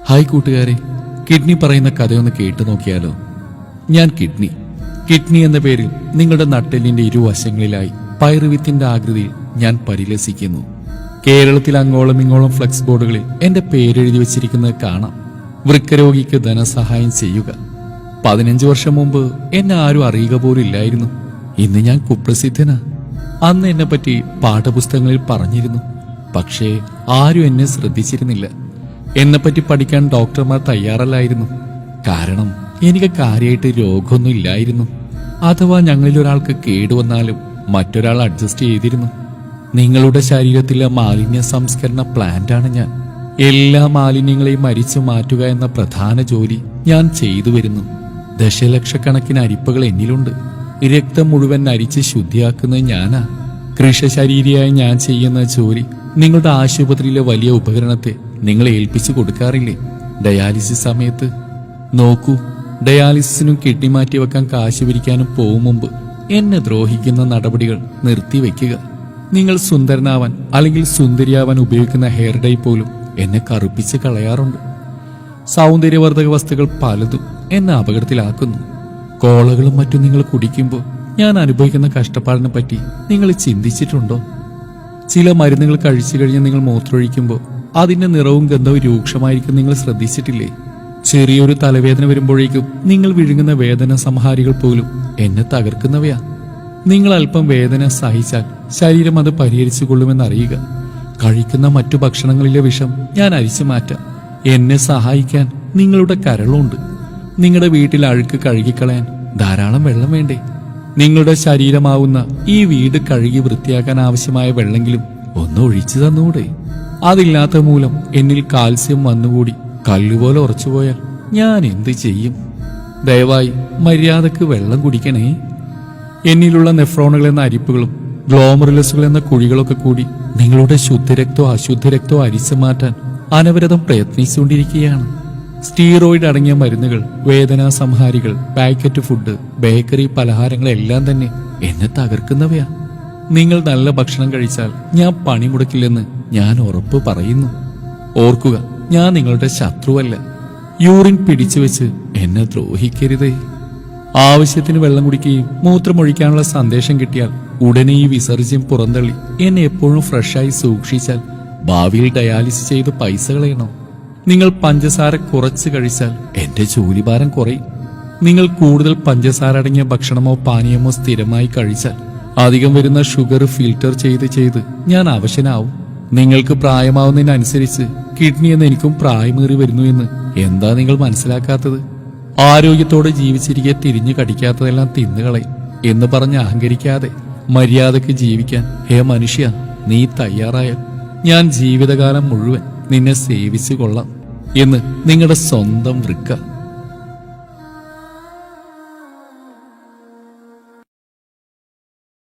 Hi കൂട്ടുകാരെ, kidney പറയുന്ന കഥയൊന്ന് കേട്ടു നോക്കിയാലോ. ഞാൻ കിഡ്നി എന്ന പേരിൽ നിങ്ങളുടെ നട്ടെല്ലിന്റെ ഇരുവശങ്ങളിലായി പയറുവിത്തിന്റെ ആകൃതിയിൽ ഞാൻ പരിലസിക്കുന്നു. കേരളത്തിൽ അങ്ങോളം ഇങ്ങോളം ഫ്ലെക്സ് ബോർഡുകളിൽ എന്റെ പേരെഴുതി വെച്ചിരിക്കുന്നത് കാണാം. വൃക്കരോഗിക്ക് ധനസഹായം ചെയ്യുക. 15 വർഷം മുമ്പ് എന്നെ ആരും അറിയുക പോലും ഇല്ലായിരുന്നു. ഇന്ന് ഞാൻ കുപ്രസിദ്ധനാ. അന്ന് എന്നെ പറ്റി പാഠപുസ്തകങ്ങളിൽ പറഞ്ഞിരുന്നു, പക്ഷേ ആരും എന്നെ ശ്രദ്ധിച്ചിരുന്നില്ല. എന്നെപ്പറ്റി പഠിക്കാൻ ഡോക്ടർമാർ തയ്യാറല്ലായിരുന്നു. കാരണം എനിക്ക് കാര്യമായിട്ട് രോഗമൊന്നും ഇല്ലായിരുന്നു. അഥവാ ഞങ്ങളിൽ ഒരാൾക്ക് കേടുവന്നാലും മറ്റൊരാൾ അഡ്ജസ്റ്റ് ചെയ്തിരുന്നു. നിങ്ങളുടെ ശരീരത്തിലെ മാലിന്യ സംസ്കരണ പ്ലാന്റാണ് ഞാൻ. എല്ലാ മാലിന്യങ്ങളെയും അരിച്ചു മാറ്റുക എന്ന പ്രധാന ജോലി ഞാൻ ചെയ്തു വരുന്നു. ദശലക്ഷക്കണക്കിന് അരിപ്പകൾ എന്നിലുണ്ട്. രക്തം മുഴുവൻ അരിച്ച് ശുദ്ധിയാക്കുന്നത് ഞാനാ. കൃഷശരീരിയായി ഞാൻ ചെയ്യുന്ന ജോലി നിങ്ങളുടെ ആശുപത്രിയിലെ വലിയ ഉപകരണത്തെ നിങ്ങളെ ഏൽപ്പിച്ചു കൊടുക്കാറില്ലേ ഡയാലിസിസ് സമയത്ത്? നോക്കൂ, ഡയാലിസിസിനും കിഡ്നി മാറ്റിവെക്കാൻ കാശ് പിരിക്കാനും പോകും മുമ്പ് എന്നെ ദ്രോഹിക്കുന്ന നടപടികൾ നിർത്തിവെക്കുക. നിങ്ങൾ സുന്ദരനാവാൻ അല്ലെങ്കിൽ സുന്ദരിയാവാൻ ഉപയോഗിക്കുന്ന ഹെയർ ഡൈ പോലും എന്നെ കറുപ്പിച്ച് കളയാറുണ്ട്. സൗന്ദര്യവർദ്ധക വസ്തുക്കൾ പലതും എന്നെ അപകടത്തിലാക്കുന്നു. കോളകളും മറ്റും നിങ്ങൾ കുടിക്കുമ്പോൾ ഞാൻ അനുഭവിക്കുന്ന കഷ്ടപ്പാടിനെ പറ്റി നിങ്ങൾ ചിന്തിച്ചിട്ടുണ്ടോ? ചില മരുന്നുകൾ കഴിച്ചു കഴിഞ്ഞ് നിങ്ങൾ മൂത്രമൊഴിക്കുമ്പോൾ അതിന്റെ നിറവും ഗന്ധവും രൂക്ഷമായിരിക്കും. നിങ്ങൾ ശ്രദ്ധിച്ചിട്ടില്ലേ? ചെറിയൊരു തലവേദന വരുമ്പോഴേക്കും നിങ്ങൾ വിഴുങ്ങുന്ന വേദന സംഹാരികൾ പോലും എന്നെ തകർക്കുന്നവയാ. നിങ്ങൾ അല്പം വേദന സഹിച്ചാൽ ശരീരം അത് പരിഹരിച്ചു കൊള്ളുമെന്നറിയുക. കഴിക്കുന്ന മറ്റു ഭക്ഷണങ്ങളിലെ വിഷം ഞാൻ അരിച്ചു മാറ്റാം. എന്നെ സഹായിക്കാൻ നിങ്ങളുടെ കരളുണ്ട്. നിങ്ങളുടെ വീട്ടിൽ അഴുക്ക് കഴുകിക്കളയാൻ ധാരാളം വെള്ളം വേണ്ടേ? നിങ്ങളുടെ ശരീരമാവുന്ന ഈ വീട് കഴുകി വൃത്തിയാക്കാൻ ആവശ്യമായ വെള്ളമെങ്കിലും ഒന്ന് ഒഴിച്ചു തന്നൂടെ? അതില്ലാത്ത മൂലം എന്നിൽ കാൽസ്യം വന്നുകൂടി കല്ലുപോലെ ഉറച്ചുപോയാൽ ഞാൻ എന്ത് ചെയ്യും? ദയവായി മര്യാദക്ക് വെള്ളം കുടിക്കണേ. എന്നിലുള്ള നെഫ്രോണുകൾ എന്ന അരിപ്പുകളും ഗ്ലോമറുലസുകൾ എന്ന കുഴികളൊക്കെ കൂടി നിങ്ങളുടെ ശുദ്ധരക്തോ അശുദ്ധരക്തോ അരിച്ചു മാറ്റാൻ അനവരതം പ്രയത്നിച്ചുകൊണ്ടിരിക്കുകയാണ്. സ്റ്റീറോയിഡ് അടങ്ങിയ മരുന്നുകൾ, വേദനാ സംഹാരികൾ, പാക്കറ്റ് ഫുഡ്, ബേക്കറി പലഹാരങ്ങളെല്ലാം തന്നെ എന്നെ തകർക്കുന്നവയാ. നിങ്ങൾ നല്ല ഭക്ഷണം കഴിച്ചാൽ ഞാൻ പണിമുടക്കില്ലെന്ന് ഞാൻ ഉറപ്പ് പറയുന്നു. ഓർക്കുക, ഞാൻ നിങ്ങളുടെ ശത്രുവല്ല. യൂറിൻ പിടിച്ചു വെച്ച് എന്നെ ദ്രോഹിക്കരുതേ. ആവശ്യത്തിന് വെള്ളം കുടിക്കുകയും മൂത്രമൊഴിക്കാനുള്ള സന്ദേശം കിട്ടിയാൽ ഉടനെ ഈ വിസർജ്യം പുറന്തള്ളി എന്നെ എപ്പോഴും ഫ്രഷായി സൂക്ഷിച്ചാൽ ഭാവിയിൽ ഡയാലിസിസ് ചെയ്ത് പൈസ കളയണം. നിങ്ങൾ പഞ്ചസാര കുറച്ച് കഴിച്ചാൽ എന്റെ ജോലിഭാരം കുറയും. നിങ്ങൾ കൂടുതൽ പഞ്ചസാര അടങ്ങിയ ഭക്ഷണമോ പാനീയമോ സ്ഥിരമായി കഴിച്ചാൽ അധികം വരുന്ന ഷുഗർ ഫിൽട്ടർ ചെയ്ത് ഞാൻ അവശനാവും. നിങ്ങൾക്ക് പ്രായമാവുന്നതിനനുസരിച്ച് കിഡ്നി എന്ന് എനിക്കും പ്രായമേറി വരുന്നു എന്ന് എന്താ നിങ്ങൾ മനസ്സിലാക്കാത്തത്? ആരോഗ്യത്തോടെ ജീവിച്ചിരിക്കെ തിരിഞ്ഞു കടിക്കാത്തതെല്ലാം തിന്നുകളയും എന്ന് പറഞ്ഞ് അഹങ്കരിക്കാതെ മര്യാദക്ക് ജീവിക്കാൻ ഹേ മനുഷ്യ, നീ തയ്യാറായാൽ ഞാൻ ജീവിതകാലം മുഴുവൻ നിന്നെ സേവിച്ചു കൊള്ളാം എന്ന് നിങ്ങളുടെ സ്വന്തം വൃക്ക.